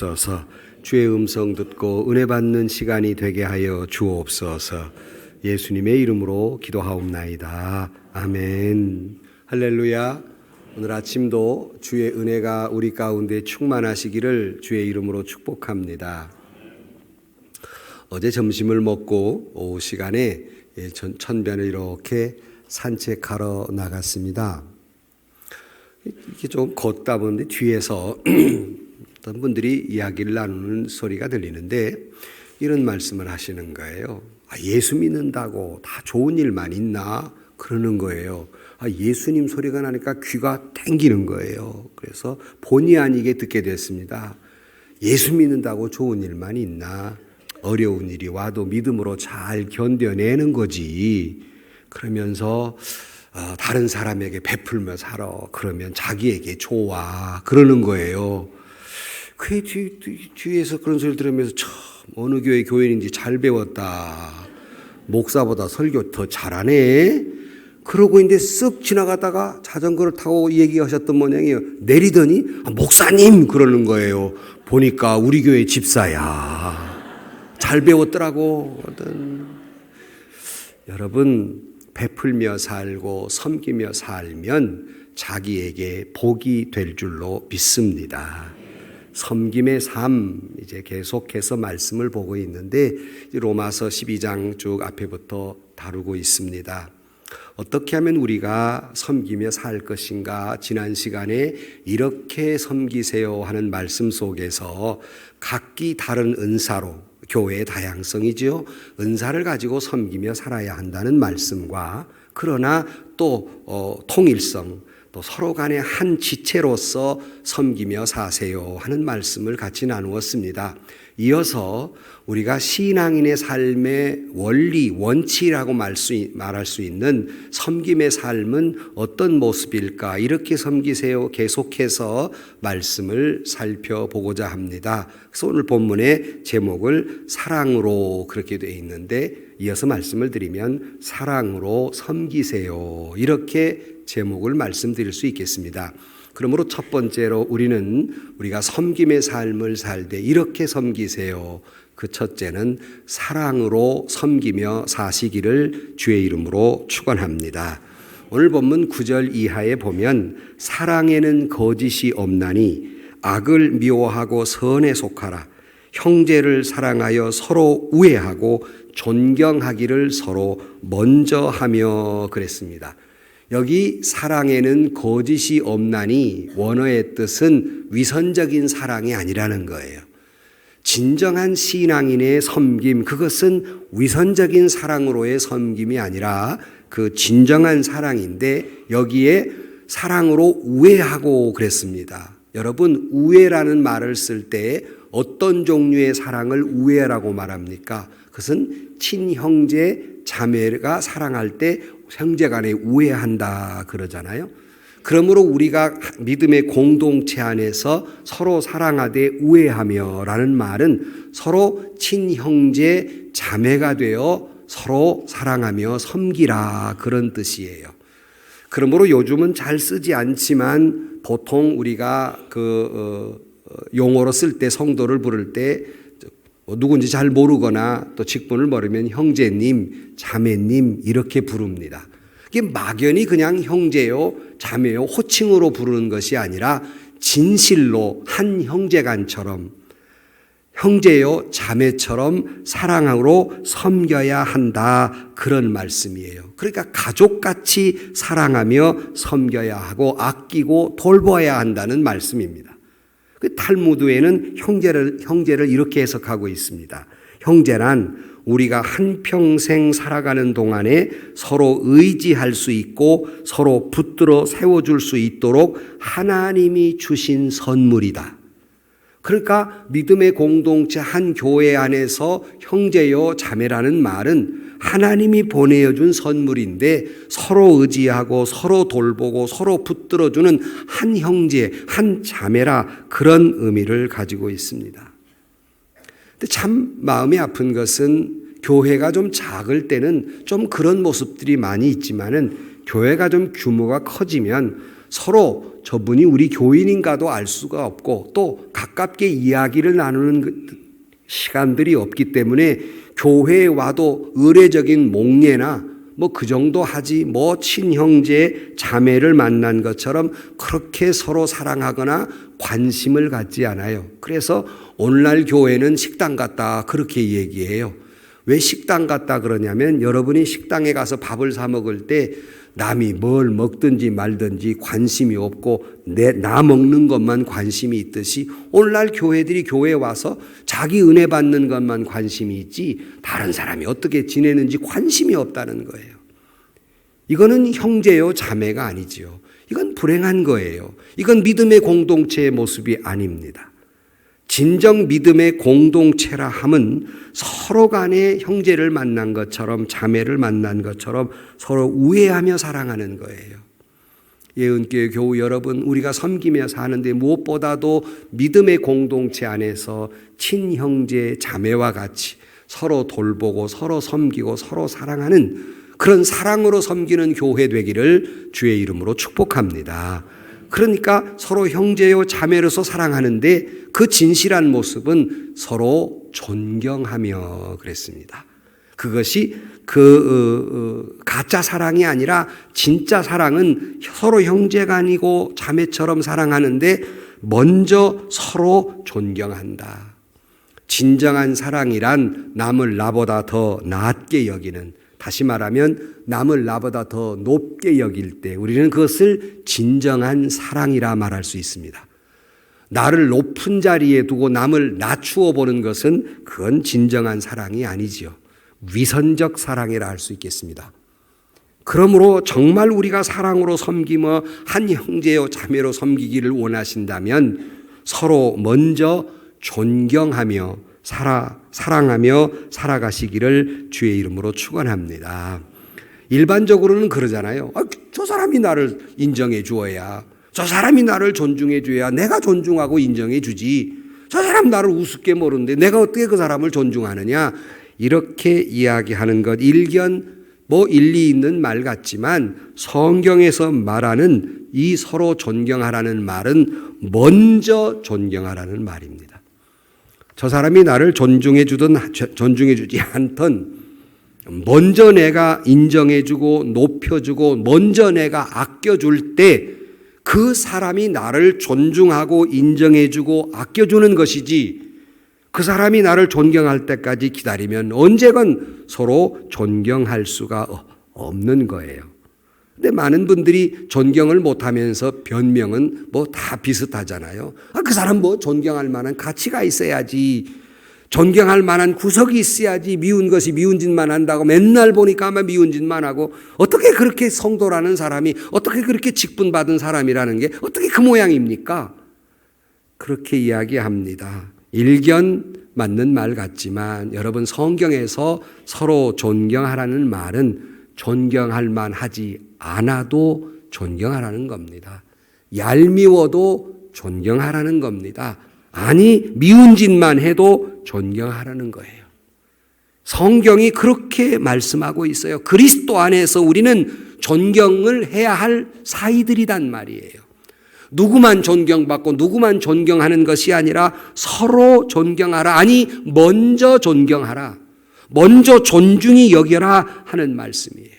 주옵소서. 주의 음성 듣고 은혜 받는 시간이 되게 하여 주옵소서. 예수님의 이름으로 기도하옵나이다. 아멘. 할렐루야. 오늘 아침도 주의 은혜가 우리 가운데 충만하시기를 주의 이름으로 축복합니다. 어제 점심을 먹고 오후 시간에 천변을 이렇게 산책하러 나갔습니다. 이렇게 좀 걷다 보는데 뒤에서 어떤 분들이 이야기를 나누는 소리가 들리는데 이런 말씀을 하시는 거예요. 예수 믿는다고 다 좋은 일만 있나? 그러는 거예요. 예수님 소리가 나니까 귀가 땡기는 거예요. 그래서 본의 아니게 듣게 됐습니다. 예수 믿는다고 좋은 일만 있나? 어려운 일이 와도 믿음으로 잘 견뎌내는 거지. 그러면서 다른 사람에게 베풀며 살아. 그러면 자기에게 좋아. 그러는 거예요. 그 뒤에서 그런 소리를 들으면서 참 어느 교회 교인인지 잘 배웠다. 목사보다 설교 더 잘하네. 그러고 있는데 쓱 지나가다가 자전거를 타고 얘기하셨던 모양이에요. 내리더니 목사님 그러는 거예요. 보니까 우리 교회 집사야. 잘 배웠더라고. 여러분 베풀며 살고 섬기며 살면 자기에게 복이 될 줄로 믿습니다. 섬김의 삶 이제 계속해서 말씀을 보고 있는데 로마서 12장 쭉 앞에부터 다루고 있습니다. 어떻게 하면 우리가 섬기며 살 것인가? 지난 시간에 이렇게 섬기세요 하는 말씀 속에서 각기 다른 은사로 교회의 다양성이지요. 은사를 가지고 섬기며 살아야 한다는 말씀과 그러나 또 통일성 또 서로 간의 한 지체로서 섬기며 사세요 하는 말씀을 같이 나누었습니다. 이어서 우리가 신앙인의 삶의 원리, 원칙이라고 말할 수 있는 섬김의 삶은 어떤 모습일까? 이렇게 섬기세요. 계속해서 말씀을 살펴보고자 합니다. 그래서 오늘 본문의 제목을 사랑으로 그렇게 되어 있는데 이어서 말씀을 드리면 사랑으로 섬기세요. 이렇게 제목을 말씀드릴 수 있겠습니다. 그러므로 첫 번째로 우리가 섬김의 삶을 살 때 이렇게 섬기세요. 그 첫째는 사랑으로 섬기며 사시기를 주의 이름으로 축원합니다. 오늘 본문 9절 이하에 보면 사랑에는 거짓이 없나니 악을 미워하고 선에 속하라. 형제를 사랑하여 서로 우애하고 존경하기를 서로 먼저 하며 그랬습니다. 여기 사랑에는 거짓이 없나니 원어의 뜻은 위선적인 사랑이 아니라는 거예요. 진정한 신앙인의 섬김, 그것은 위선적인 사랑으로의 섬김이 아니라 그 진정한 사랑인데 여기에 사랑으로 우애하고 그랬습니다. 여러분, 우애라는 말을 쓸 때 어떤 종류의 사랑을 우애라고 말합니까? 그것은 친형제, 자매가 사랑할 때 형제간에 우애한다 그러잖아요. 그러므로 우리가 믿음의 공동체 안에서 서로 사랑하되 우애하며 라는 말은 서로 친형제, 자매가 되어 서로 사랑하며 섬기라 그런 뜻이에요. 그러므로 요즘은 잘 쓰지 않지만 보통 우리가 용어로 쓸 때 성도를 부를 때 누군지 잘 모르거나 또 직분을 모르면 형제님, 자매님 이렇게 부릅니다. 이게 막연히 그냥 형제요, 자매요 호칭으로 부르는 것이 아니라 진실로 한 형제간처럼 형제요, 자매처럼 사랑으로 섬겨야 한다 그런 말씀이에요. 그러니까 가족같이 사랑하며 섬겨야 하고 아끼고 돌봐야 한다는 말씀입니다. 그 탈무드에는 형제를 이렇게 해석하고 있습니다. 형제란 우리가 한평생 살아가는 동안에 서로 의지할 수 있고 서로 붙들어 세워줄 수 있도록 하나님이 주신 선물이다. 그러니까 믿음의 공동체 한 교회 안에서 형제요 자매라는 말은 하나님이 보내준 선물인데 서로 의지하고 서로 돌보고 서로 붙들어주는 한 형제, 한 자매라 그런 의미를 가지고 있습니다. 근데 참 마음이 아픈 것은 교회가 좀 작을 때는 좀 그런 모습들이 많이 있지만은 교회가 좀 규모가 커지면 서로 저분이 우리 교인인가도 알 수가 없고 또 가깝게 이야기를 나누는 시간들이 없기 때문에 교회에 와도 의례적인 목례나 뭐 그 정도 하지 뭐 친형제 자매를 만난 것처럼 그렇게 서로 사랑하거나 관심을 갖지 않아요. 그래서 오늘날 교회는 식당 같다 그렇게 얘기해요. 왜 식당 같다 그러냐면 여러분이 식당에 가서 밥을 사 먹을 때 남이 뭘 먹든지 말든지 관심이 없고 나 먹는 것만 관심이 있듯이 오늘날 교회들이 교회에 와서 자기 은혜 받는 것만 관심이 있지 다른 사람이 어떻게 지내는지 관심이 없다는 거예요. 이거는 형제요 자매가 아니지요. 이건 불행한 거예요. 이건 믿음의 공동체의 모습이 아닙니다. 진정 믿음의 공동체라 함은 서로 간에 형제를 만난 것처럼 자매를 만난 것처럼 서로 우애하며 사랑하는 거예요. 예은교회 교우 여러분, 우리가 섬기며 사는데 무엇보다도 믿음의 공동체 안에서 친형제 자매와 같이 서로 돌보고 서로 섬기고 서로 사랑하는 그런 사랑으로 섬기는 교회 되기를 주의 이름으로 축복합니다. 그러니까 서로 형제요 자매로서 사랑하는데 그 진실한 모습은 서로 존경하며 그랬습니다. 그것이 가짜 사랑이 아니라 진짜 사랑은 서로 형제가 아니고 자매처럼 사랑하는데 먼저 서로 존경한다. 진정한 사랑이란 남을 나보다 더 낮게 여기는, 다시 말하면 남을 나보다 더 높게 여길 때 우리는 그것을 진정한 사랑이라 말할 수 있습니다. 나를 높은 자리에 두고 남을 낮추어 보는 것은 그건 진정한 사랑이 아니지요. 위선적 사랑이라 할 수 있겠습니다. 그러므로 정말 우리가 사랑으로 섬기며 한 형제요 자매로 섬기기를 원하신다면 서로 먼저 존경하며 사랑하며 살아가시기를 주의 이름으로 축원합니다. 일반적으로는 그러잖아요. 저 사람이 나를 인정해 주어야, 저 사람이 나를 존중해 줘야 내가 존중하고 인정해 주지. 저 사람 나를 우습게 모르는데 내가 어떻게 그 사람을 존중하느냐. 이렇게 이야기하는 것 일견 일리 있는 말 같지만 성경에서 말하는 이 서로 존경하라는 말은 먼저 존경하라는 말입니다. 저 사람이 나를 존중해 주든 존중해 주지 않든 먼저 내가 인정해 주고 높여 주고 먼저 내가 아껴 줄 때 그 사람이 나를 존중하고 인정해 주고 아껴 주는 것이지, 그 사람이 나를 존경할 때까지 기다리면 언제건 서로 존경할 수가 없는 거예요. 근데 많은 분들이 존경을 못하면서 변명은 다 비슷하잖아요. 그 사람 존경할 만한 가치가 있어야지, 존경할 만한 구석이 있어야지 미운 것이 미운 짓만 한다고 맨날 보니까 아마 미운 짓만 하고, 어떻게 그렇게 성도라는 사람이 어떻게 그렇게 직분받은 사람이라는 게 어떻게 그 모양입니까? 그렇게 이야기합니다. 일견 맞는 말 같지만 여러분, 성경에서 서로 존경하라는 말은 존경할 만하지 않아도 존경하라는 겁니다. 얄미워도 존경하라는 겁니다. 아니 미운 짓만 해도 존경하라는 거예요. 성경이 그렇게 말씀하고 있어요. 그리스도 안에서 우리는 존경을 해야 할 사이들이란 말이에요. 누구만 존경받고 누구만 존경하는 것이 아니라 서로 존경하라. 아니 먼저 존경하라. 먼저 존중히 여겨라 하는 말씀이에요.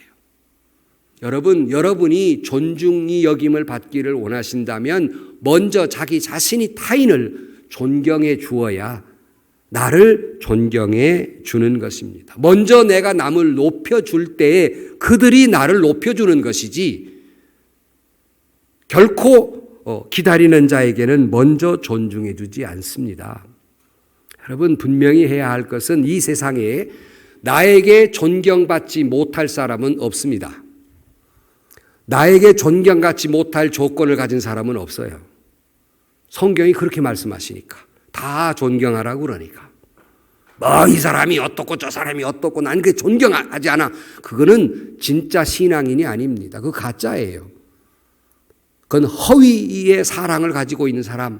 여러분이 존중이 여김을 받기를 원하신다면 먼저 자기 자신이 타인을 존경해 주어야 나를 존경해 주는 것입니다. 먼저 내가 남을 높여줄 때에 그들이 나를 높여주는 것이지, 결코 기다리는 자에게는 먼저 존중해 주지 않습니다. 여러분, 분명히 해야 할 것은 이 세상에 나에게 존경받지 못할 사람은 없습니다. 나에게 존경받지 못할 조건을 가진 사람은 없어요. 성경이 그렇게 말씀하시니까. 다 존경하라고 그러니까. 이 사람이 어떻고 저 사람이 어떻고 난 그게 존경하지 않아. 그거는 진짜 신앙인이 아닙니다. 그거 가짜예요. 그건 허위의 사랑을 가지고 있는 사람,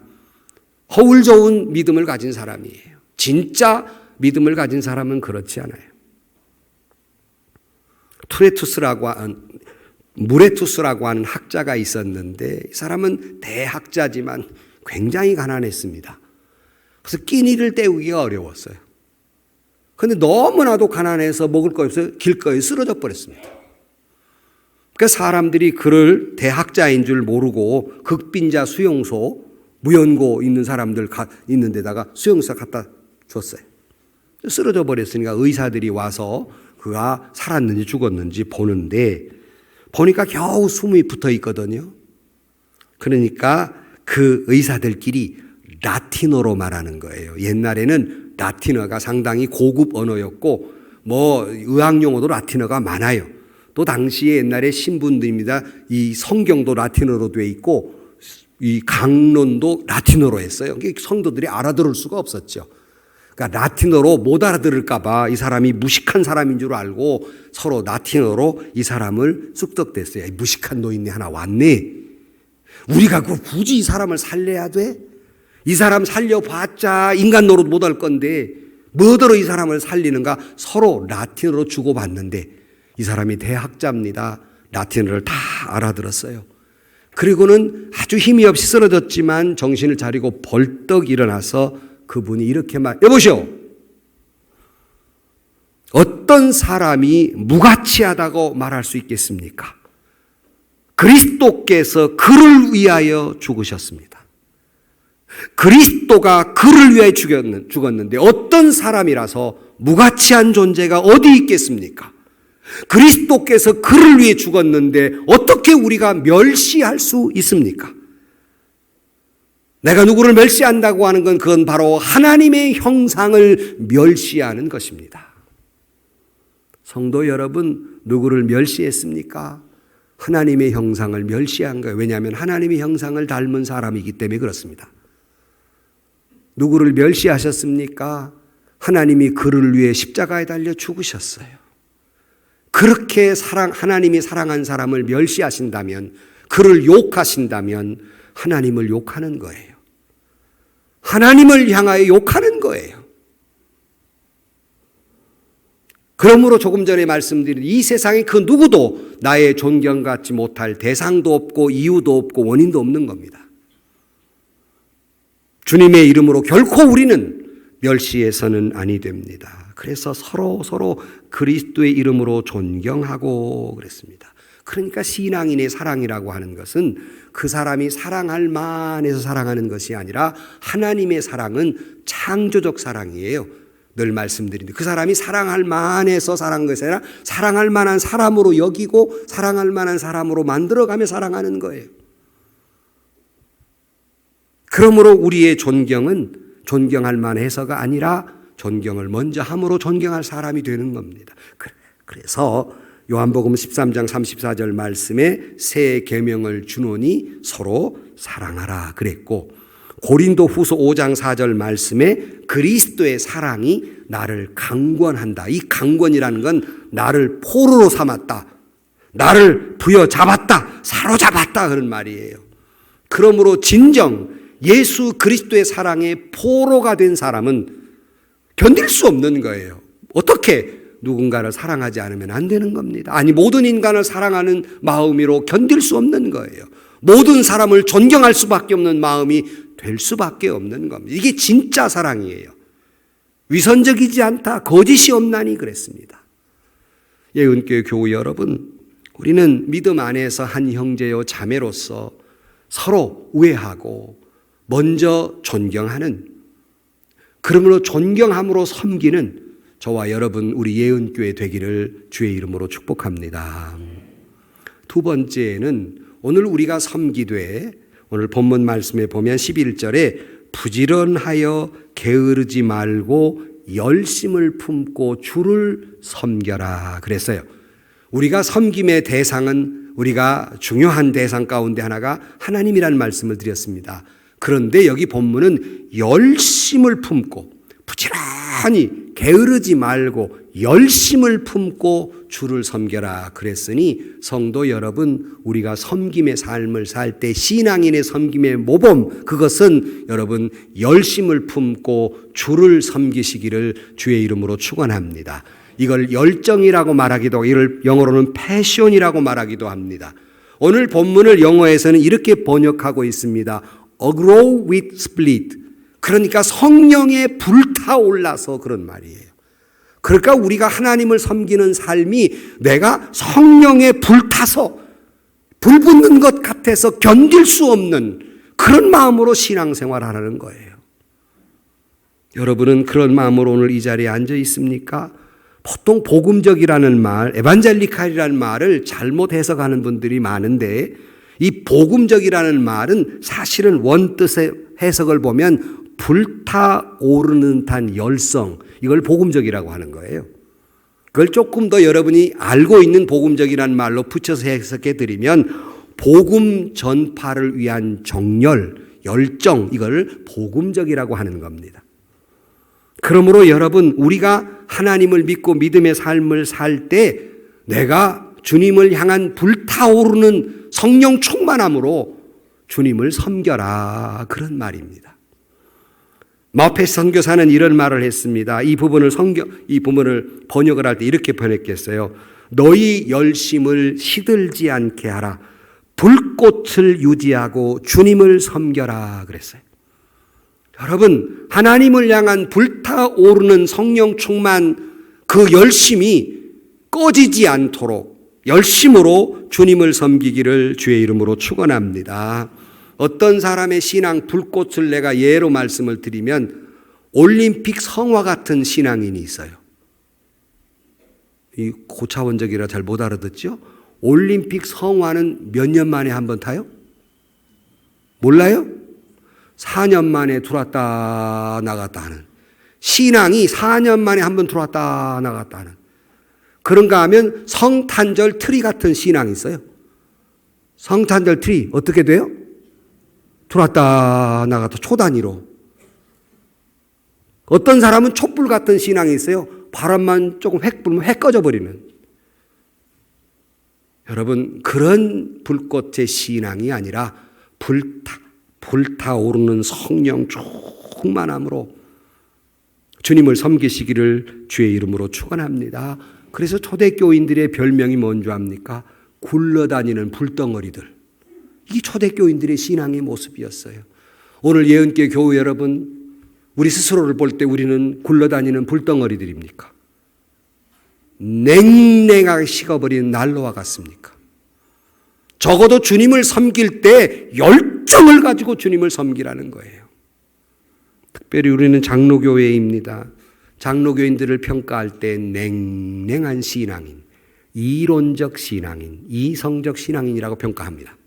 허울 좋은 믿음을 가진 사람이에요. 진짜 믿음을 가진 사람은 그렇지 않아요. 무레투스라고 하는 학자가 있었는데 이 사람은 대학자지만 굉장히 가난했습니다. 그래서 끼니를 때우기가 어려웠어요. 그런데 너무나도 가난해서 먹을 거 없어서 길거리에 쓰러져 버렸습니다. 그러니까 사람들이 그를 대학자인 줄 모르고 극빈자 수용소, 무연고 있는 사람들 있는 데다가 수용소 갖다 줬어요. 쓰러져 버렸으니까 의사들이 와서 그가 살았는지 죽었는지 보는데 보니까 겨우 숨이 붙어 있거든요. 그러니까 그 의사들끼리 라틴어로 말하는 거예요. 옛날에는 라틴어가 상당히 고급 언어였고 의학용어도 라틴어가 많아요. 또 당시에 옛날에 신분들입니다. 이 성경도 라틴어로 돼 있고 이 강론도 라틴어로 했어요. 성도들이 알아들을 수가 없었죠. 그러니까 라틴어로 못 알아들을까 봐 이 사람이 무식한 사람인 줄 알고 서로 라틴어로 이 사람을 쑥덕댔어요. 무식한 노인네 하나 왔네. 우리가 굳이 이 사람을 살려야 돼? 이 사람 살려봤자 인간 노릇 못할 건데 뭐더러 이 사람을 살리는가? 서로 라틴어로 주고받는데 이 사람이 대학자입니다. 라틴어를 다 알아들었어요. 그리고는 아주 힘이 없이 쓰러졌지만 정신을 차리고 벌떡 일어나서 그분이 이렇게 여보시오. 어떤 사람이 무가치하다고 말할 수 있겠습니까? 그리스도께서 그를 위하여 죽으셨습니다. 그리스도가 그를 위하여 죽었는데 어떤 사람이라서 무가치한 존재가 어디 있겠습니까? 그리스도께서 그를 위해 죽었는데 어떻게 우리가 멸시할 수 있습니까? 내가 누구를 멸시한다고 하는 건 그건 바로 하나님의 형상을 멸시하는 것입니다. 성도 여러분, 누구를 멸시했습니까? 하나님의 형상을 멸시한 거예요. 왜냐하면 하나님의 형상을 닮은 사람이기 때문에 그렇습니다. 누구를 멸시하셨습니까? 하나님이 그를 위해 십자가에 달려 죽으셨어요. 그렇게 하나님이 사랑한 사람을 멸시하신다면, 그를 욕하신다면 하나님을 욕하는 거예요. 하나님을 향하여 욕하는 거예요. 그러므로 조금 전에 말씀드린 이 세상에 그 누구도 나의 존경받지 못할 대상도 없고 이유도 없고 원인도 없는 겁니다. 주님의 이름으로 결코 우리는 멸시해서는 아니 됩니다. 그래서 서로 그리스도의 이름으로 존경하고 그랬습니다. 그러니까 신앙인의 사랑이라고 하는 것은 그 사람이 사랑할 만해서 사랑하는 것이 아니라 하나님의 사랑은 창조적 사랑이에요. 늘 말씀드리는데 그 사람이 사랑할 만해서 사랑한 것이 아니라 사랑할 만한 사람으로 여기고 사랑할 만한 사람으로 만들어가며 사랑하는 거예요. 그러므로 우리의 존경은 존경할 만해서가 아니라 존경을 먼저 함으로 존경할 사람이 되는 겁니다. 그래서 요한복음 13장 34절 말씀에 새 계명을 주노니 서로 사랑하라 그랬고, 고린도 후서 5장 4절 말씀에 그리스도의 사랑이 나를 강권한다. 이 강권이라는 건 나를 포로로 삼았다, 나를 부여잡았다, 사로잡았다 그런 말이에요. 그러므로 진정 예수 그리스도의 사랑에 포로가 된 사람은 견딜 수 없는 거예요. 어떻게 누군가를 사랑하지 않으면 안 되는 겁니다. 아니, 모든 인간을 사랑하는 마음으로 견딜 수 없는 거예요. 모든 사람을 존경할 수밖에 없는 마음이 될 수밖에 없는 겁니다. 이게 진짜 사랑이에요. 위선적이지 않다, 거짓이 없나니 그랬습니다. 예은교회 교우 여러분, 우리는 믿음 안에서 한 형제요 자매로서 서로 우애하고 먼저 존경하는, 그러므로 존경함으로 섬기는 저와 여러분 우리 예은교회 되기를 주의 이름으로 축복합니다. 두 번째는 오늘 우리가 섬기되 오늘 본문 말씀에 보면 11절에 부지런하여 게으르지 말고 열심을 품고 주를 섬겨라 그랬어요. 우리가 섬김의 대상은, 우리가 중요한 대상 가운데 하나가 하나님이라는 말씀을 드렸습니다. 그런데 여기 본문은 열심을 품고, 부지런히 게으르지 말고 열심을 품고 주를 섬겨라 그랬으니, 성도 여러분, 우리가 섬김의 삶을 살 때 신앙인의 섬김의 모범, 그것은 여러분 열심을 품고 주를 섬기시기를 주의 이름으로 축원합니다. 이걸 열정이라고 말하기도 하고 이걸 영어로는 패션이라고 말하기도 합니다. 오늘 본문을 영어에서는 이렇게 번역하고 있습니다. Aglow with split. 그러니까 성령에 불타올라서 그런 말이에요. 그러니까 우리가 하나님을 섬기는 삶이 내가 성령에 불타서 불붙는 것 같아서 견딜 수 없는 그런 마음으로 신앙생활하는 거예요. 여러분은 그런 마음으로 오늘 이 자리에 앉아 있습니까? 보통 복음적이라는 말, 에반젤리칼이라는 말을 잘못 해석하는 분들이 많은데 이 복음적이라는 말은 사실은 원뜻의 해석을 보면 불타오르는 듯한 열성, 이걸 복음적이라고 하는 거예요. 그걸 조금 더 여러분이 알고 있는 복음적이라는 말로 붙여서 해석해 드리면 복음 전파를 위한 정열, 열정, 이걸 복음적이라고 하는 겁니다. 그러므로 여러분, 우리가 하나님을 믿고 믿음의 삶을 살 때 내가 주님을 향한 불타오르는 성령 충만함으로 주님을 섬겨라, 그런 말입니다. 마페스 선교사는 이런 말을 했습니다. 이 부분을 번역을 할 때 이렇게 번역했어요. 너희 열심을 시들지 않게 하라. 불꽃을 유지하고 주님을 섬겨라, 그랬어요. 여러분, 하나님을 향한 불타오르는 성령 충만, 그 열심이 꺼지지 않도록 열심으로 주님을 섬기기를 주의 이름으로 축원합니다. 어떤 사람의 신앙 불꽃을 내가 예로 말씀을 드리면 올림픽 성화 같은 신앙인이 있어요. 이 고차원적이라 잘 못 알아듣죠? 올림픽 성화는 몇 년 만에 한 번 타요? 몰라요? 4년 만에 들어왔다 나갔다 하는, 신앙이 4년 만에 한 번 들어왔다 나갔다 하는, 그런가 하면 성탄절 트리 같은 신앙이 있어요. 성탄절 트리 어떻게 돼요? 들어왔다 나갔다 초단위로. 어떤 사람은 촛불 같은 신앙이 있어요. 바람만 조금 획 불면 획 꺼져버리는. 여러분, 그런 불꽃의 신앙이 아니라 불타오르는 성령 충만함으로 주님을 섬기시기를 주의 이름으로 축원합니다. 그래서 초대교인들의 별명이 뭔 줄 압니까? 굴러다니는 불덩어리들. 이 초대교인들의 신앙의 모습이었어요. 오늘 예언교회 교회 여러분, 우리 스스로를 볼 때 우리는 굴러다니는 불덩어리들입니까? 냉랭하게 식어버린 난로와 같습니까? 적어도 주님을 섬길 때 열정을 가지고 주님을 섬기라는 거예요. 특별히 우리는 장로교회입니다. 장로교인들을 평가할 때 냉랭한 신앙인, 이론적 신앙인, 이성적 신앙인이라고 평가합니다.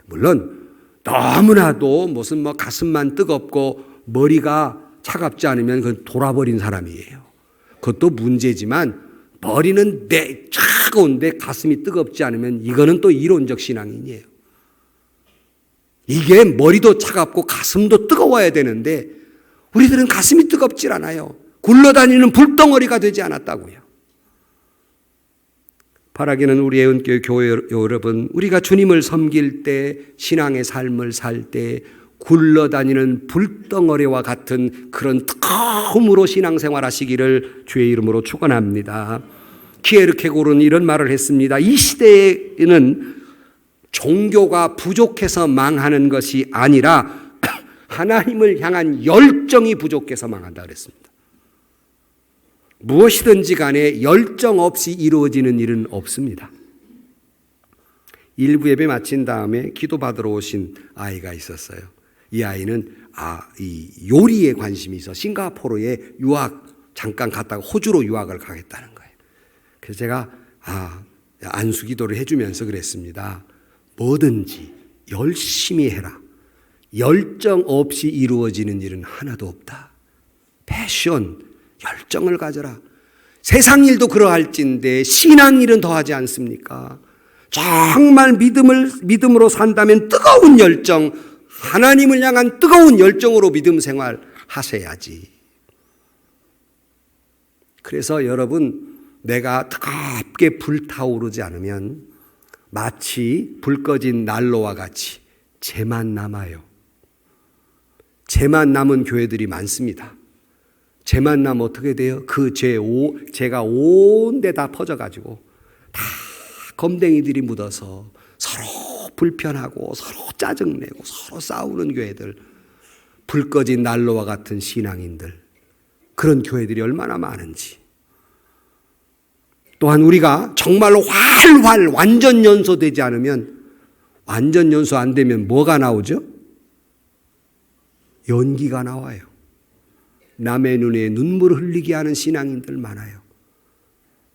물론 너무나도 무슨 가슴만 뜨겁고 머리가 차갑지 않으면 그건 돌아버린 사람이에요. 그것도 문제지만 머리는 차가운데 가슴이 뜨겁지 않으면 이거는 또 이론적 신앙인이에요. 이게 머리도 차갑고 가슴도 뜨거워야 되는데 우리들은 가슴이 뜨겁질 않아요. 굴러다니는 불덩어리가 되지 않았다고요. 바라기는 우리 예언교회 교회 여러분, 우리가 주님을 섬길 때, 신앙의 삶을 살 때 굴러다니는 불덩어리와 같은 그런 뜨거움으로 신앙생활 하시기를 주의 이름으로 축원합니다. 키에르케고르는 이런 말을 했습니다. 이 시대에는 종교가 부족해서 망하는 것이 아니라 하나님을 향한 열정이 부족해서 망한다 그랬습니다. 무엇이든지 간에 열정 없이 이루어지는 일은 없습니다. 일부 예배 마친 다음에 기도받으러 오신 아이가 있었어요. 이 아이는 이 요리에 관심이 있어 싱가포르에 유학 잠깐 갔다가 호주로 유학을 가겠다는 거예요. 그래서 제가 안수기도를 해주면서 그랬습니다. 뭐든지 열심히 해라. 열정 없이 이루어지는 일은 하나도 없다. 패션, 열정을 가져라. 세상 일도 그러할진데 신앙 일은 더하지 않습니까? 정말 믿음으로 산다면 뜨거운 열정, 하나님을 향한 뜨거운 열정으로 믿음 생활 하셔야지. 그래서 여러분, 내가 뜨겁게 불타오르지 않으면 마치 불 꺼진 난로와 같이 재만 남아요. 재만 남은 교회들이 많습니다. 죄 만나면 어떻게 돼요? 그 죄가 온 데 다 퍼져가지고 다 검댕이들이 묻어서 서로 불편하고 서로 짜증내고 서로 싸우는 교회들, 불 꺼진 난로와 같은 신앙인들, 그런 교회들이 얼마나 많은지. 또한 우리가 정말로 활활 완전 연소되지 않으면, 완전 연소 안 되면 뭐가 나오죠? 연기가 나와요. 남의 눈에 눈물을 흘리게 하는 신앙인들 많아요.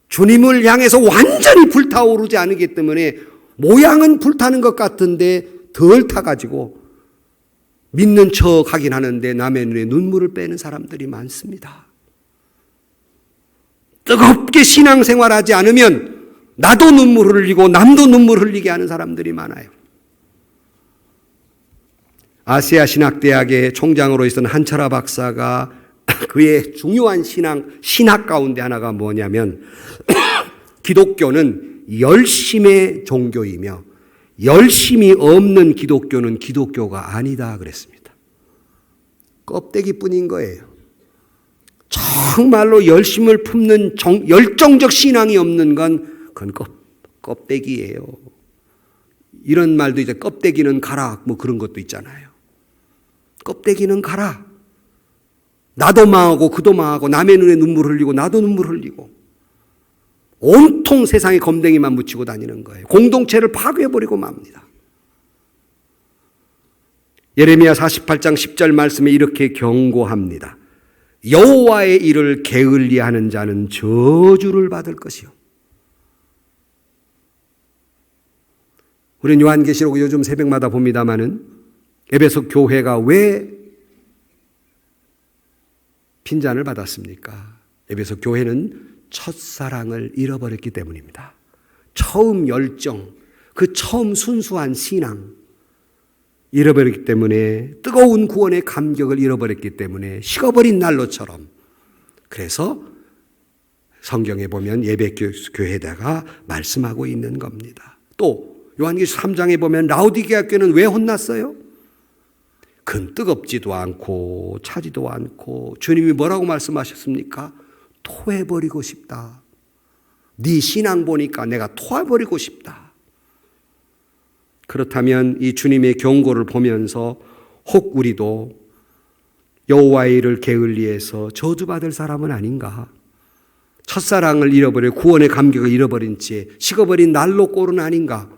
주님을 향해서 완전히 불타오르지 않기 때문에 모양은 불타는 것 같은데 덜 타가지고 믿는 척 하긴 하는데 남의 눈에 눈물을 빼는 사람들이 많습니다. 뜨겁게 신앙생활하지 않으면 나도 눈물 흘리고 남도 눈물 흘리게 하는 사람들이 많아요. 아시아 신학대학의 총장으로 있던 한철아 박사가 그의 중요한 신학 가운데 하나가 뭐냐면 기독교는 열심의 종교이며 열심이 없는 기독교는 기독교가 아니다 그랬습니다. 껍데기뿐인 거예요. 정말로 열심을 품는 열정적 신앙이 없는 건 그건 껍데기예요. 이런 말도 이제 껍데기는 가라 뭐 그런 것도 있잖아요. 껍데기는 가라. 나도 망하고 그도 망하고 남의 눈에 눈물 흘리고 나도 눈물 흘리고 온통 세상에 검댕이만 묻히고 다니는 거예요. 공동체를 파괴해버리고 맙니다. 예레미야 48장 10절 말씀에 이렇게 경고합니다. 여호와의 일을 게을리하는 자는 저주를 받을 것이요. 우리는 요한계시록 요즘 새벽마다 봅니다마는 에베소 교회가 왜 핀잔을 받았습니까? 에베소 교회는 첫사랑을 잃어버렸기 때문입니다. 처음 열정, 그 처음 순수한 신앙 잃어버렸기 때문에, 뜨거운 구원의 감격을 잃어버렸기 때문에 식어버린 난로처럼. 그래서 성경에 보면 예배교회에다가 말씀하고 있는 겁니다. 또 요한계시록 3장에 보면 라오디게아 교회는 왜 혼났어요? 그건 뜨겁지도 않고 차지도 않고, 주님이 뭐라고 말씀하셨습니까? 토해버리고 싶다. 네 신앙 보니까 내가 토해버리고 싶다. 그렇다면 이 주님의 경고를 보면서 혹 우리도 여호와의 일을 게을리해서 저주받을 사람은 아닌가? 첫사랑을 잃어버려 구원의 감격을 잃어버린 채 식어버린 난로 꼴은 아닌가?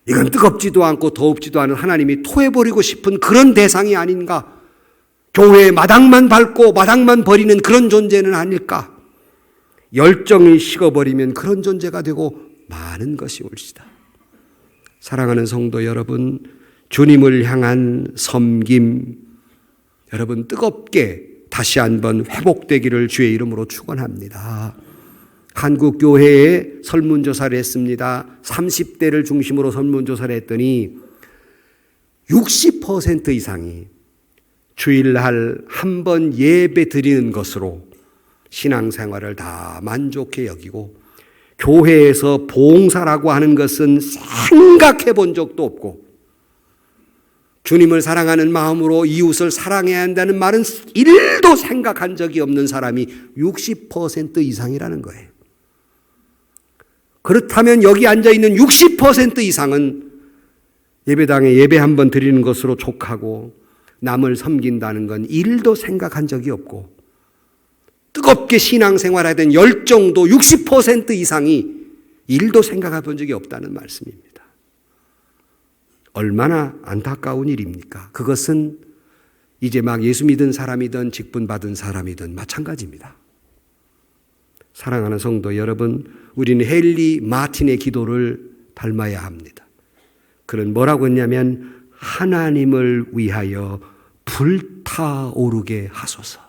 이건 뜨겁지도 않고 더웁지도 않은 하나님이 토해버리고 싶은 그런 대상이 아닌가? 교회의 마당만 밟고 마당만 버리는 그런 존재는 아닐까? 열정이 식어버리면 그런 존재가 되고 많은 것이 올시다. 사랑하는 성도 여러분, 주님을 향한 섬김, 여러분 뜨겁게 다시 한번 회복되기를 주의 이름으로 축원합니다. 한국교회에 설문조사를 했습니다. 30대를 중심으로 설문조사를 했더니 60% 이상이 주일날 한 번 예배 드리는 것으로 신앙생활을 다 만족해 여기고, 교회에서 봉사라고 하는 것은 생각해 본 적도 없고, 주님을 사랑하는 마음으로 이웃을 사랑해야 한다는 말은 1도 생각한 적이 없는 사람이 60% 이상이라는 거예요. 그렇다면 여기 앉아있는 60% 이상은 예배당에 예배 한 번 드리는 것으로 족하고 남을 섬긴다는 건 1도 생각한 적이 없고, 뜨겁게 신앙생활해야 된 열정도 60% 이상이 1도 생각해 본 적이 없다는 말씀입니다. 얼마나 안타까운 일입니까? 그것은 이제 막 예수 믿은 사람이든 직분받은 사람이든 마찬가지입니다. 사랑하는 성도 여러분, 우리는 헨리 마틴의 기도를 닮아야 합니다. 그는 뭐라고 했냐면, 하나님을 위하여 불타오르게 하소서.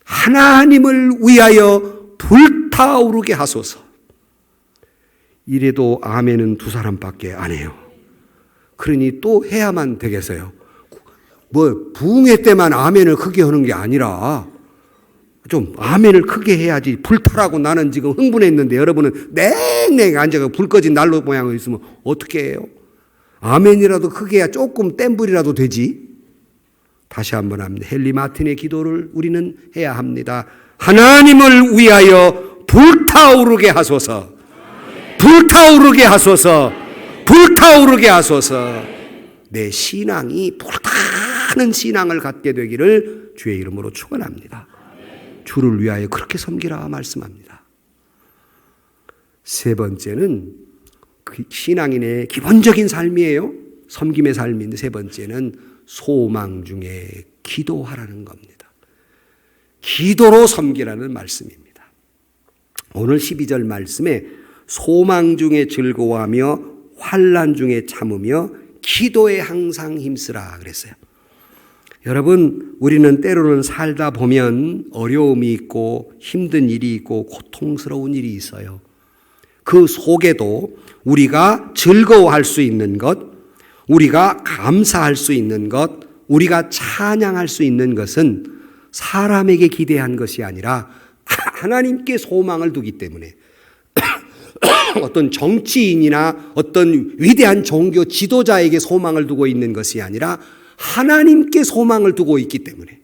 하나님을 위하여 불타오르게 하소서. 이래도 아멘은 2사람밖에 안 해요. 그러니 또 해야만 되겠어요. 뭐 부흥회 때만 아멘을 크게 하는 게 아니라 좀 아멘을 크게 해야지. 불타라고 나는 지금 흥분했는데 여러분은 냉랭 앉아서 불 꺼진 난로 모양으로 있으면 어떻게 해요? 아멘이라도 크게 해야 조금 땜불이라도 되지. 다시 한번 합니다. 헨리 마틴의 기도를 우리는 해야 합니다. 하나님을 위하여 불타오르게 하소서. 불타오르게 하소서. 불타오르게 하소서. 내 신앙이 불타는 신앙을 갖게 되기를 주의 이름으로 축원합니다. 주를 위하여 그렇게 섬기라 말씀합니다. 세 번째는 그 신앙인의 기본적인 삶이에요. 섬김의 삶인데 세 번째는 소망 중에 기도하라는 겁니다. 기도로 섬기라는 말씀입니다. 오늘 12절 말씀에 소망 중에 즐거워하며 환난 중에 참으며 기도에 항상 힘쓰라 그랬어요. 여러분, 우리는 때로는 살다 보면 어려움이 있고 힘든 일이 있고 고통스러운 일이 있어요. 그 속에도 우리가 즐거워할 수 있는 것, 우리가 감사할 수 있는 것, 우리가 찬양할 수 있는 것은 사람에게 기대한 것이 아니라 하나님께 소망을 두기 때문에 어떤 정치인이나 어떤 위대한 종교 지도자에게 소망을 두고 있는 것이 아니라 하나님께 소망을 두고 있기 때문에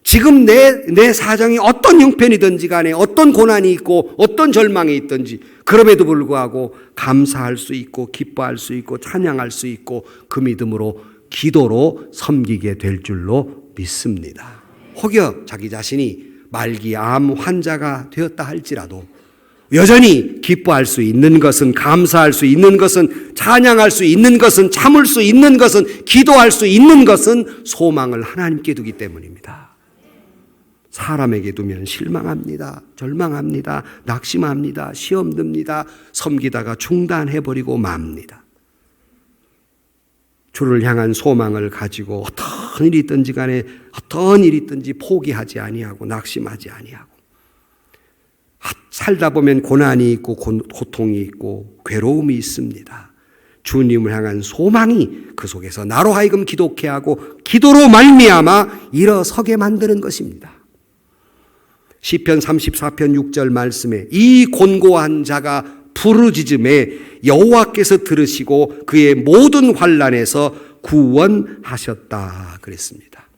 지금 내 사정이 어떤 형편이든지 간에 어떤 고난이 있고 어떤 절망이 있든지 그럼에도 불구하고 감사할 수 있고 기뻐할 수 있고 찬양할 수 있고 그 믿음으로 기도로 섬기게 될 줄로 믿습니다. 혹여 자기 자신이 말기 암 환자가 되었다 할지라도 여전히 기뻐할 수 있는 것은, 감사할 수 있는 것은, 찬양할 수 있는 것은, 참을 수 있는 것은, 기도할 수 있는 것은 소망을 하나님께 두기 때문입니다. 사람에게 두면 실망합니다. 절망합니다. 낙심합니다. 시험 듭니다. 섬기다가 중단해버리고 맙니다. 주를 향한 소망을 가지고 어떤 일이 있든지 간에 어떤 일이 있든지 포기하지 아니하고 낙심하지 아니하고 살다 보면 고난이 있고 고통이 있고 괴로움이 있습니다. 주님을 향한 소망이 그 속에서 나로 하여금 기도케 하고 기도로 말미암아 일어서게 만드는 것입니다. 시편 34편 6절 말씀에 이 곤고한 자가 부르짖음에 여호와께서 들으시고 그의 모든 환난에서 구원하셨다 그랬습니다.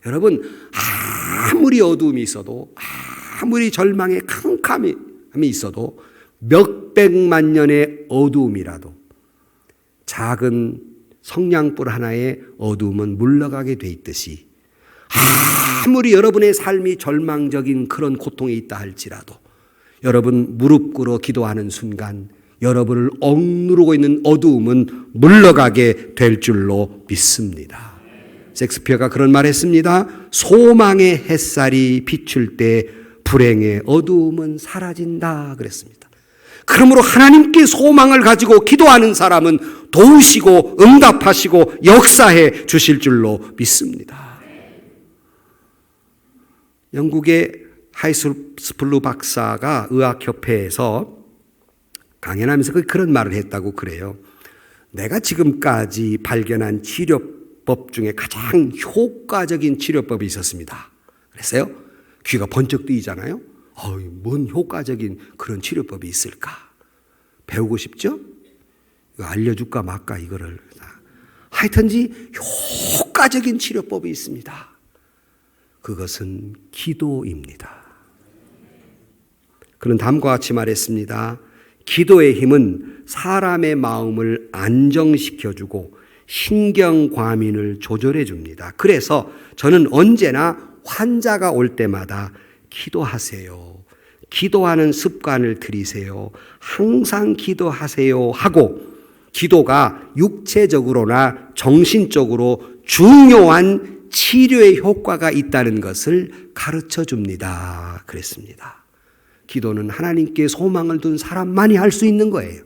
여러분, 아무리 어두움이 있어도 아무리 절망의 캄캄함이 있어도 몇백만 년의 어두움이라도 작은 성냥불 하나의 어두움은 물러가게 돼 있듯이 아무리 여러분의 삶이 절망적인 그런 고통에 있다 할지라도 여러분 무릎 꿇어 기도하는 순간 여러분을 억누르고 있는 어두움은 물러가게 될 줄로 믿습니다. 섹스피어가 그런 말 했습니다. 소망의 햇살이 비출 때 불행의 어두움은 사라진다 그랬습니다. 그러므로 하나님께 소망을 가지고 기도하는 사람은 도우시고 응답하시고 역사해 주실 줄로 믿습니다. 영국의 하이스플루 박사가 의학협회에서 강연하면서 그런 말을 했다고 그래요. 내가 지금까지 발견한 치료법 중에 가장 효과적인 치료법이 있었습니다. 그랬어요. 귀가 번쩍 뜨이잖아요. 뭔 효과적인 그런 치료법이 있을까? 배우고 싶죠? 이거 알려줄까 말까 이거를. 하여튼지 효과적인 치료법이 있습니다. 그것은 기도입니다. 그는 다음과 같이 말했습니다. 기도의 힘은 사람의 마음을 안정시켜주고 신경과민을 조절해 줍니다. 그래서 저는 언제나 환자가 올 때마다 기도하세요. 기도하는 습관을 들이세요. 항상 기도하세요 하고 기도가 육체적으로나 정신적으로 중요한 치료의 효과가 있다는 것을 가르쳐 줍니다. 그랬습니다. 기도는 하나님께 소망을 둔 사람만이 할 수 있는 거예요.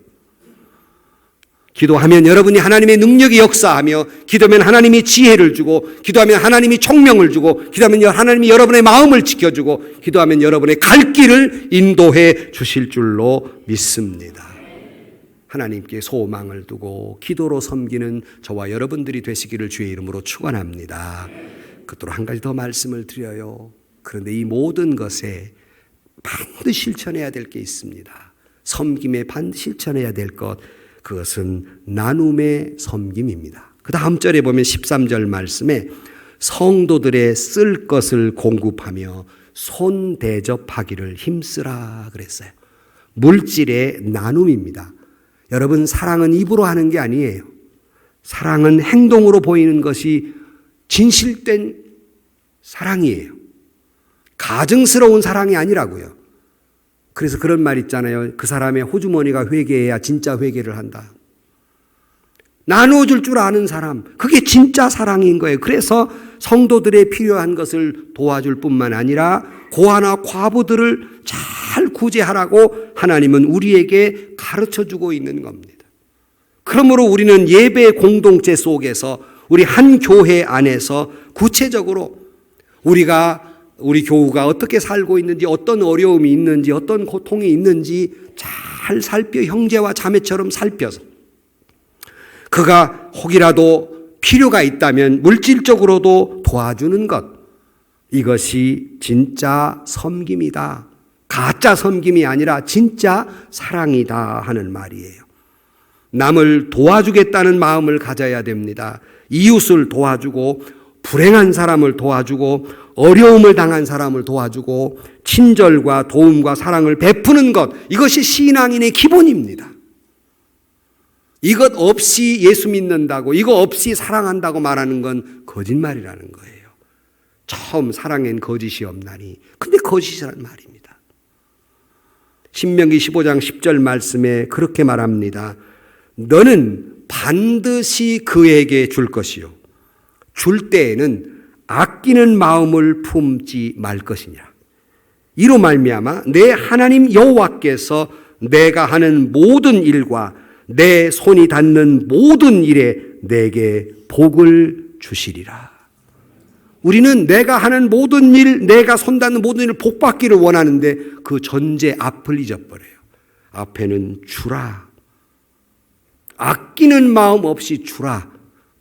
기도하면 여러분이 하나님의 능력이 역사하며 기도하면 하나님이 지혜를 주고 기도하면 하나님이 총명을 주고 기도하면 하나님이 여러분의 마음을 지켜주고 기도하면 여러분의 갈 길을 인도해 주실 줄로 믿습니다. 하나님께 소망을 두고 기도로 섬기는 저와 여러분들이 되시기를 주의 이름으로 축원합니다. 끝으로 한 가지 더 말씀을 드려요. 그런데 이 모든 것에 반드시 실천해야 될 게 있습니다. 섬김에 반드시 실천해야 될 것, 그것은 나눔의 섬김입니다. 그 다음 절에 보면 13절 말씀에 성도들의 쓸 것을 공급하며 손 대접하기를 힘쓰라 그랬어요. 물질의 나눔입니다. 여러분, 사랑은 입으로 하는 게 아니에요. 사랑은 행동으로 보이는 것이 진실된 사랑이에요. 가증스러운 사랑이 아니라고요. 그래서 그런 말 있잖아요. 그 사람의 호주머니가 회개해야 진짜 회개를 한다. 나눠줄 줄 아는 사람, 그게 진짜 사랑인 거예요. 그래서 성도들의 필요한 것을 도와줄 뿐만 아니라 고아나 과부들을 잘 구제하라고 하나님은 우리에게 가르쳐주고 있는 겁니다. 그러므로 우리는 예배 공동체 속에서 우리 한 교회 안에서 구체적으로 우리 교우가 어떻게 살고 있는지, 어떤 어려움이 있는지, 어떤 고통이 있는지 잘 살펴 형제와 자매처럼 살펴서 그가 혹이라도 필요가 있다면 물질적으로도 도와주는 것, 이것이 진짜 섬김이다. 가짜 섬김이 아니라 진짜 사랑이다 하는 말이에요. 남을 도와주겠다는 마음을 가져야 됩니다. 이웃을 도와주고 불행한 사람을 도와주고 어려움을 당한 사람을 도와주고 친절과 도움과 사랑을 베푸는 것, 이것이 신앙인의 기본입니다. 이것 없이 예수 믿는다고, 이거 없이 사랑한다고 말하는 건 거짓말이라는 거예요. 처음 사랑엔 거짓이 없나니. 근데 거짓이라는 말입니다. 신명기 15장 10절 말씀에 그렇게 말합니다. 너는 반드시 그에게 줄 것이요 줄 때에는 아끼는 마음을 품지 말 것이니라. 이로 말미암아 내 하나님 여호와께서 내가 하는 모든 일과 내 손이 닿는 모든 일에 내게 복을 주시리라. 우리는 내가 하는 모든 일, 내가 손 닿는 모든 일을 복받기를 원하는데 그 전제 앞을 잊어버려요. 앞에는 주라. 아끼는 마음 없이 주라.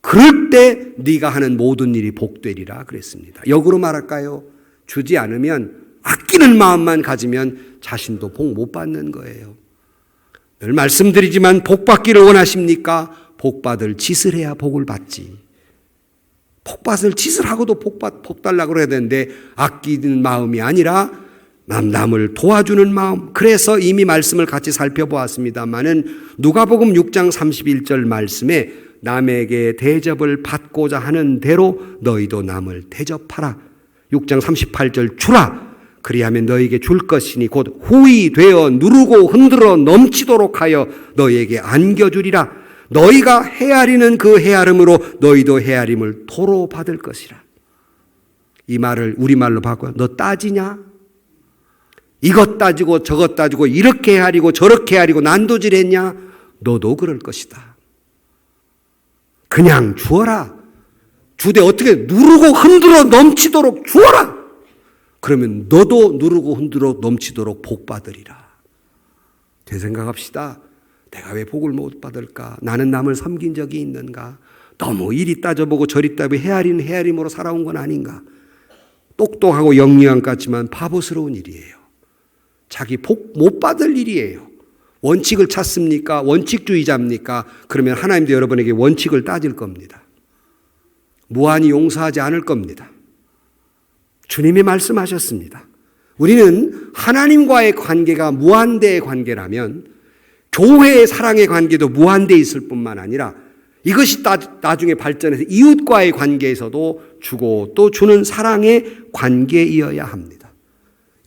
그럴 때 네가 하는 모든 일이 복되리라 그랬습니다. 역으로 말할까요? 주지 않으면, 아끼는 마음만 가지면 자신도 복 못 받는 거예요. 늘 말씀드리지만 복 받기를 원하십니까? 복 받을 짓을 해야 복을 받지. 복 받을 짓을 하고도 복 달라고 그래야 되는데 아끼는 마음이 아니라 남을 도와주는 마음. 그래서 이미 말씀을 같이 살펴보았습니다마는 누가복음 6장 31절 말씀에 남에게 대접을 받고자 하는 대로 너희도 남을 대접하라. 6장 38절 주라. 그리하면 너에게 줄 것이니 곧 후히 되어 누르고 흔들어 넘치도록 하여 너에게 안겨주리라. 너희가 헤아리는 그 헤아림으로 너희도 헤아림을 도로 받을 것이라. 이 말을 우리말로 바꿔, 너 따지냐? 이것 따지고 저것 따지고 이렇게 헤아리고 저렇게 헤아리고 난도질했냐? 너도 그럴 것이다. 그냥 주어라. 주되 어떻게 누르고 흔들어 넘치도록 주어라. 그러면 너도 누르고 흔들어 넘치도록 복 받으리라. 되생각합시다. 내가 왜 복을 못 받을까? 나는 남을 섬긴 적이 있는가? 너무 이리 따져보고 저리 따져보고 헤아리는 헤아림으로 살아온 건 아닌가? 똑똑하고 영리한 것 같지만 바보스러운 일이에요. 자기 복 못 받을 일이에요. 원칙을 찾습니까? 원칙주의자입니까? 그러면 하나님도 여러분에게 원칙을 따질 겁니다. 무한히 용서하지 않을 겁니다. 주님이 말씀하셨습니다. 우리는 하나님과의 관계가 무한대의 관계라면 교회의 사랑의 관계도 무한대에 있을 뿐만 아니라 이것이 나중에 발전해서 이웃과의 관계에서도 주고 또 주는 사랑의 관계이어야 합니다.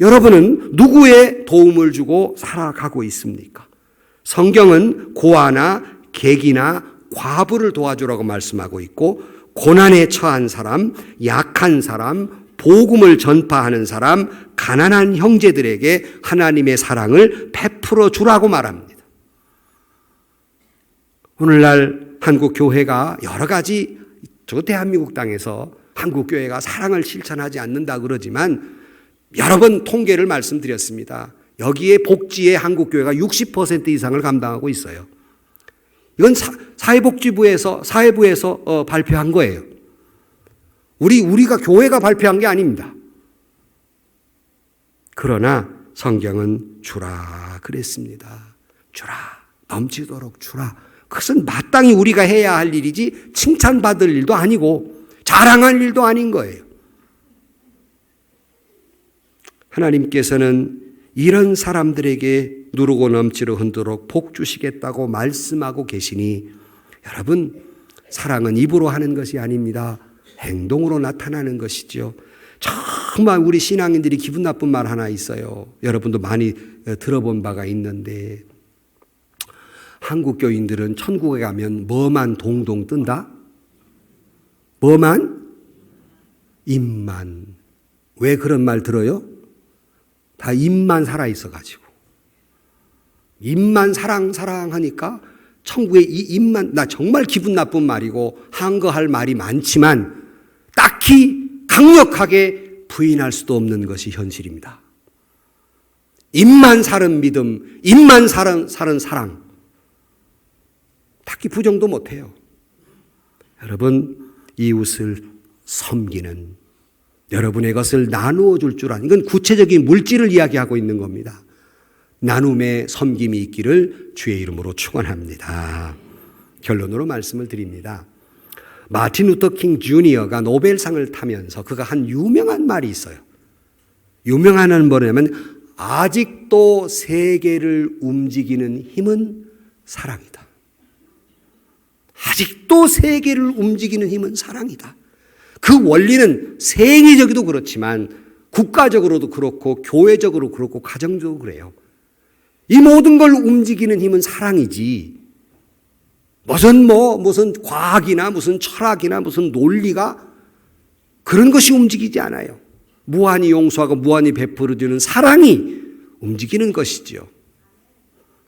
여러분은 누구의 도움을 주고 살아가고 있습니까? 성경은 고아나 객이나 과부를 도와주라고 말씀하고 있고 고난에 처한 사람, 약한 사람, 복음을 전파하는 사람, 가난한 형제들에게 하나님의 사랑을 베풀어 주라고 말합니다. 오늘날 한국 교회가 여러 가지 대한민국 땅에서 한국 교회가 사랑을 실천하지 않는다 그러지만 여러 번 통계를 말씀드렸습니다. 여기에 복지에 한국 교회가 60% 이상을 감당하고 있어요. 이건 사회복지부에서 발표한 거예요. 우리가 교회가 발표한 게 아닙니다. 그러나 성경은 주라 그랬습니다. 주라. 넘치도록 주라. 그것은 마땅히 우리가 해야 할 일이지 칭찬받을 일도 아니고 자랑할 일도 아닌 거예요. 하나님께서는 이런 사람들에게 누르고 넘치려 흔들어 복 주시겠다고 말씀하고 계시니, 여러분, 사랑은 입으로 하는 것이 아닙니다. 행동으로 나타나는 것이죠. 정말 우리 신앙인들이 기분 나쁜 말 하나 있어요. 여러분도 많이 들어본 바가 있는데, 한국 교인들은 천국에 가면 뭐만 동동 뜬다? 뭐만? 입만. 왜 그런 말 들어요? 다 입만 살아있어가지고. 입만 사랑하니까 천국에 이 입만, 나 정말 기분 나쁜 말이고 항거할 말이 많지만 딱히 강력하게 부인할 수도 없는 것이 현실입니다. 입만 사는 믿음, 입만 사는 사랑. 딱히 부정도 못해요. 여러분, 이웃을 섬기는, 여러분의 것을 나누어 줄 줄 아는, 이건 구체적인 물질을 이야기하고 있는 겁니다. 나눔의 섬김이 있기를 주의 이름으로 축원합니다. 결론으로 말씀을 드립니다. 마틴 루터 킹 주니어가 노벨상을 타면서 그가 한 유명한 말이 있어요. 유명한 말은 뭐냐면, 아직도 세계를 움직이는 힘은 사랑이다. 아직도 세계를 움직이는 힘은 사랑이다. 그 원리는 세계적으로도 그렇지만 국가적으로도 그렇고 교회적으로 그렇고 가정적으로 그래요. 이 모든 걸 움직이는 힘은 사랑이지, 무슨 과학이나 무슨 철학이나 무슨 논리가 그런 것이 움직이지 않아요. 무한히 용서하고 무한히 베풀어주는 사랑이 움직이는 것이지요.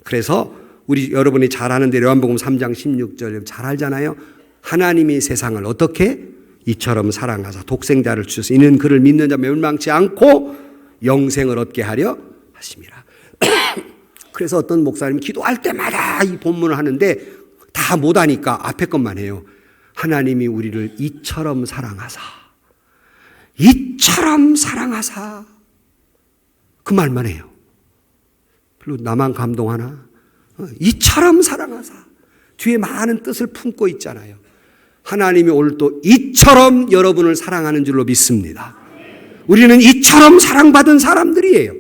그래서 여러분이 잘 아는 대로 요한복음 3장 16절 잘 알잖아요. 하나님이 세상을 어떻게? 이처럼 사랑하사 독생자를 주셔서 이는 그를 믿는 자 멸망치 않고 영생을 얻게 하려 하심이라. 그래서 어떤 목사님이 기도할 때마다 이 본문을 하는데 다 못하니까 앞에 것만 해요. 하나님이 우리를 이처럼 사랑하사, 이처럼 사랑하사, 그 말만 해요. 별로 나만 감동하나? 이처럼 사랑하사. 뒤에 많은 뜻을 품고 있잖아요. 하나님이 오늘 또 이처럼 여러분을 사랑하는 줄로 믿습니다. 우리는 이처럼 사랑받은 사람들이에요.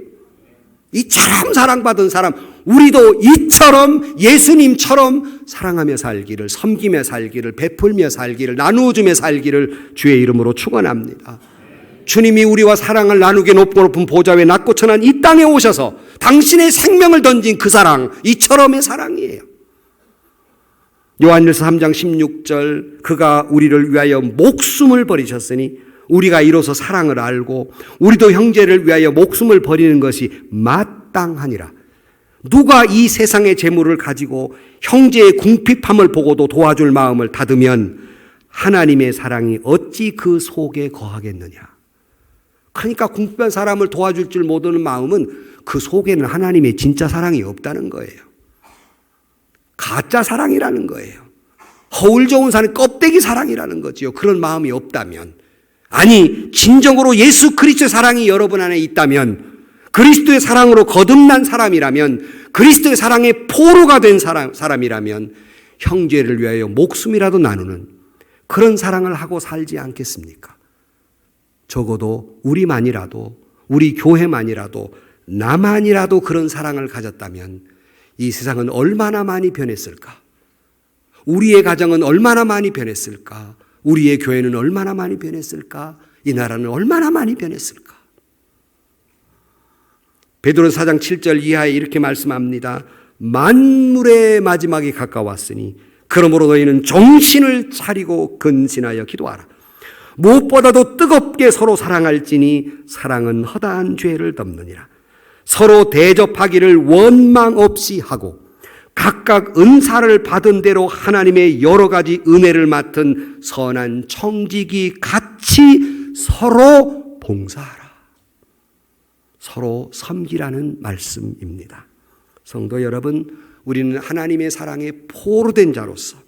이처럼 사랑받은 사람, 우리도 이처럼 예수님처럼 사랑하며 살기를, 섬기며 살기를, 베풀며 살기를, 나누어주며 살기를 주의 이름으로 축원합니다. 주님이 우리와 사랑을 나누게 높고 높은 보좌 위에 낮고 천한 이 땅에 오셔서 당신의 생명을 던진 그 사랑, 이처럼의 사랑이에요. 요한일서 3장 16절, 그가 우리를 위하여 목숨을 버리셨으니 우리가 이로써 사랑을 알고 우리도 형제를 위하여 목숨을 버리는 것이 마땅하니라. 누가 이 세상의 재물을 가지고 형제의 궁핍함을 보고도 도와줄 마음을 닫으면 하나님의 사랑이 어찌 그 속에 거하겠느냐. 그러니까 궁핍한 사람을 도와줄 줄 모르는 마음은 그 속에는 하나님의 진짜 사랑이 없다는 거예요. 가짜 사랑이라는 거예요. 허울 좋은 사람, 껍데기 사랑이라는 거지요. 그런 마음이 없다면, 아니 진정으로 예수 그리스도의 사랑이 여러분 안에 있다면, 그리스도의 사랑으로 거듭난 사람이라면, 그리스도의 사랑의 포로가 된 사람이라면 형제를 위하여 목숨이라도 나누는 그런 사랑을 하고 살지 않겠습니까? 적어도 우리만이라도, 우리 교회만이라도, 나만이라도 그런 사랑을 가졌다면 이 세상은 얼마나 많이 변했을까? 우리의 가정은 얼마나 많이 변했을까? 우리의 교회는 얼마나 많이 변했을까? 이 나라는 얼마나 많이 변했을까? 베드로서 4장 7절 이하에 이렇게 말씀합니다. 만물의 마지막이 가까웠으니 그러므로 너희는 정신을 차리고 근신하여 기도하라. 무엇보다도 뜨겁게 서로 사랑할지니 사랑은 허다한 죄를 덮느니라. 서로 대접하기를 원망 없이 하고 각각 은사를 받은 대로 하나님의 여러 가지 은혜를 맡은 선한 청지기 같이 서로 봉사하라. 서로 섬기라는 말씀입니다. 성도 여러분, 우리는 하나님의 사랑에 포로된 자로서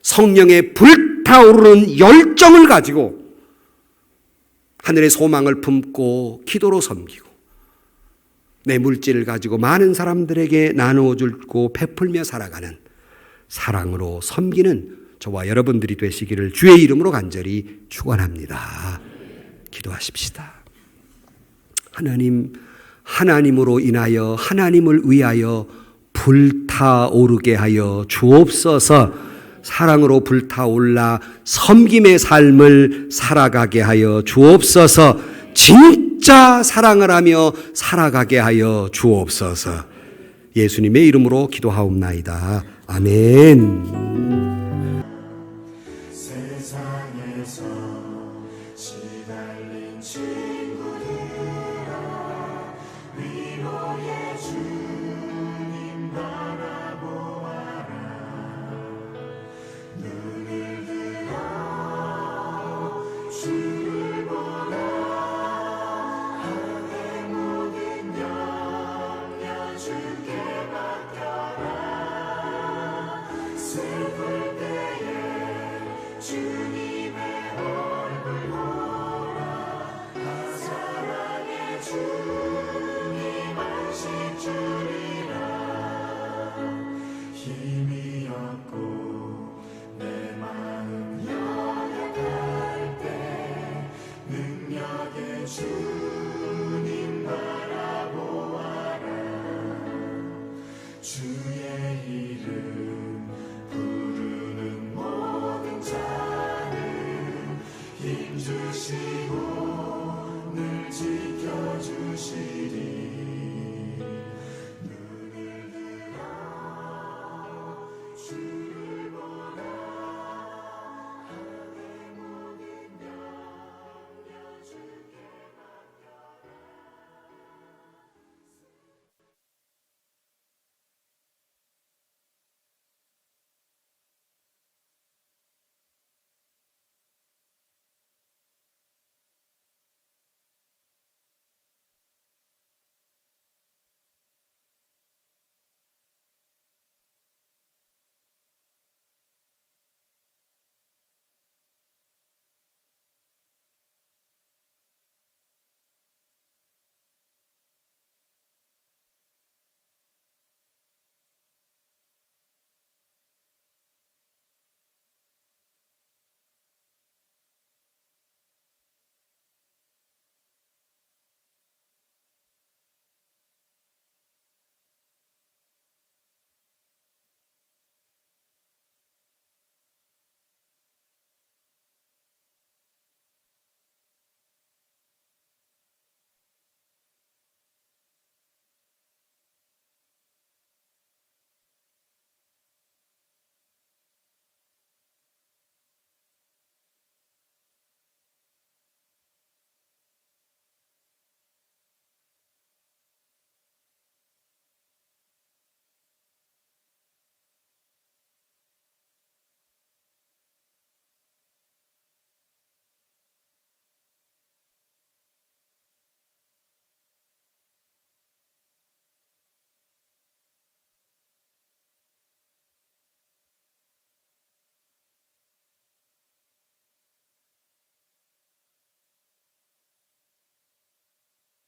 성령의 불타오르는 열정을 가지고 하늘의 소망을 품고 기도로 섬기고 내 물질을 가지고 많은 사람들에게 나누어 주고 베풀며 살아가는, 사랑으로 섬기는 저와 여러분들이 되시기를 주의 이름으로 간절히 축원합니다. 기도하십시다. 하나님, 하나님으로 인하여 하나님을 위하여 불타오르게 하여 주옵소서. 사랑으로 불타올라 섬김의 삶을 살아가게 하여 주옵소서. 진짜 사랑을 하며 살아가게 하여 주옵소서. 예수님의 이름으로 기도하옵나이다. 아멘. 주님